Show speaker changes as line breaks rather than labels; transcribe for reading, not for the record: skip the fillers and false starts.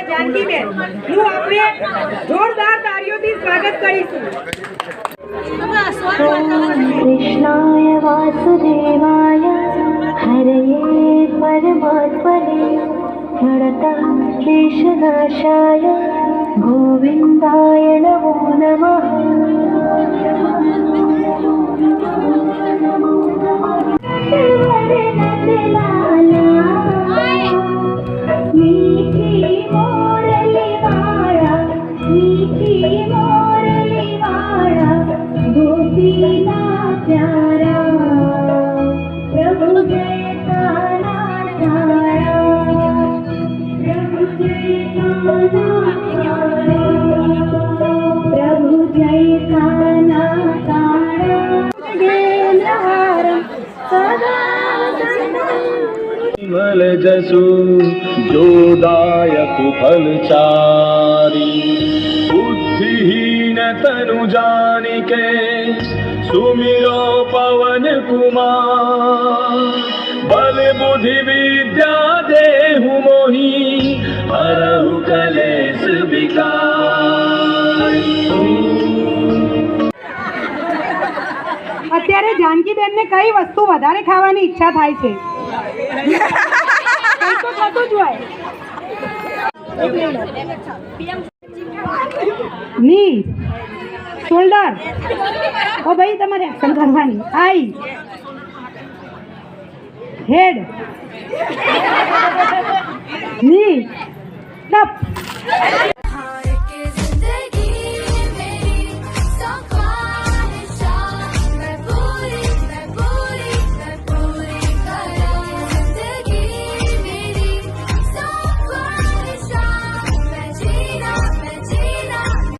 જાનકીબેન હું આપણે જોરદાર તાળીઓથી સ્વાગત કરીશું.
કૃષ્ણાય વાસુદેવાય હરયે પરમાત્મને પ્रणतः क्लेशनाशाय गोविन्दाय नमो नमः. मीठी मोरली वाला गोपीना प्यारा प्रभु जय काना तारा प्रभु जय काना तारा
मल जसु जोदायक फलचारी बुद्धिहीन तनु जानिके सुमिरो पवन कुमार बल बुद्धि विद्या देहु मोहि हरहु कलेश विकार.
અત્યારે જાનકીબેન ને કઈ વસ્તુ વધારે ખાવાની ઈચ્છા થાય છે? તો થતું જ હોય. ની શોલ્ડર ઓ ભાઈ તમારે એક્શન કરવાની. આઈ હેડ ની ટપ